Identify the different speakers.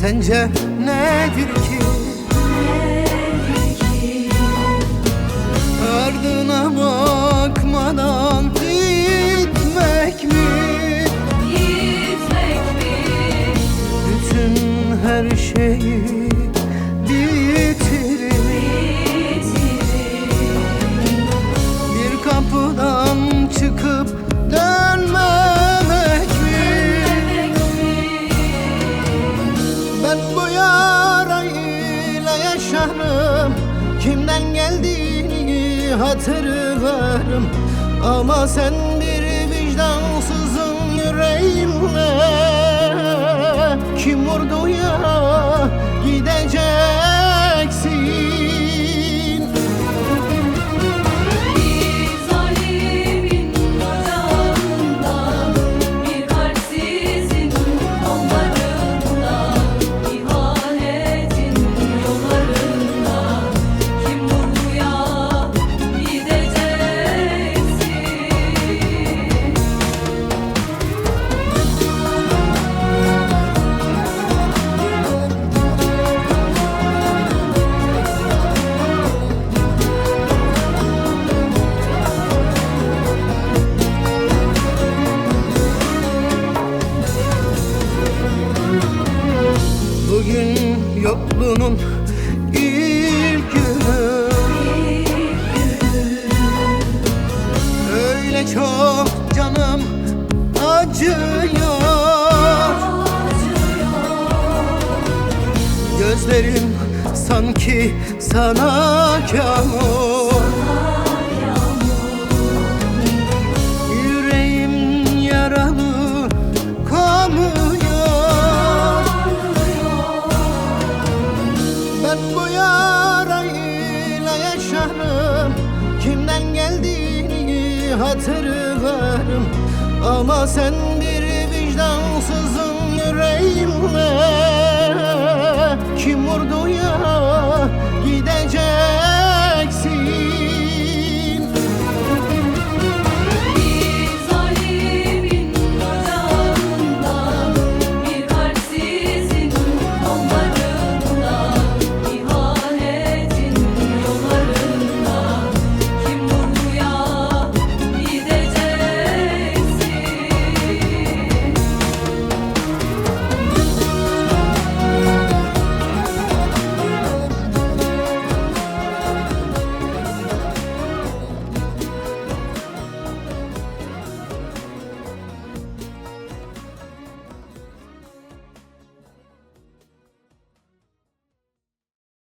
Speaker 1: Sence nedir ki? Ardına bakmadan gitmek mi? Bütün her şeyi bitirir. Bir kapıdan çıkıp dönmemek mi? Ben bu yarayla yaşarım, kimden geldiğini hatırlarım. Ama sen bir vicdansızın yüreğinle kim vurdu ya gideceksin.
Speaker 2: Bir zalimin ocağında, bir kalpsizin kollarında, ihanetin yollarında kim vurdu ya gideceksin.
Speaker 1: Bugün yokluğunun ilk günü. Öyle çok canım acıyor. Gözlerim sanki sana yağmur. Yüreğim yaralı kanıyor. Ben bu yarayla yaşarım, kimden geldiğini hatırlarım. Ama sen bir vicdansızın yüreğinle kim vurdu ya gidecek.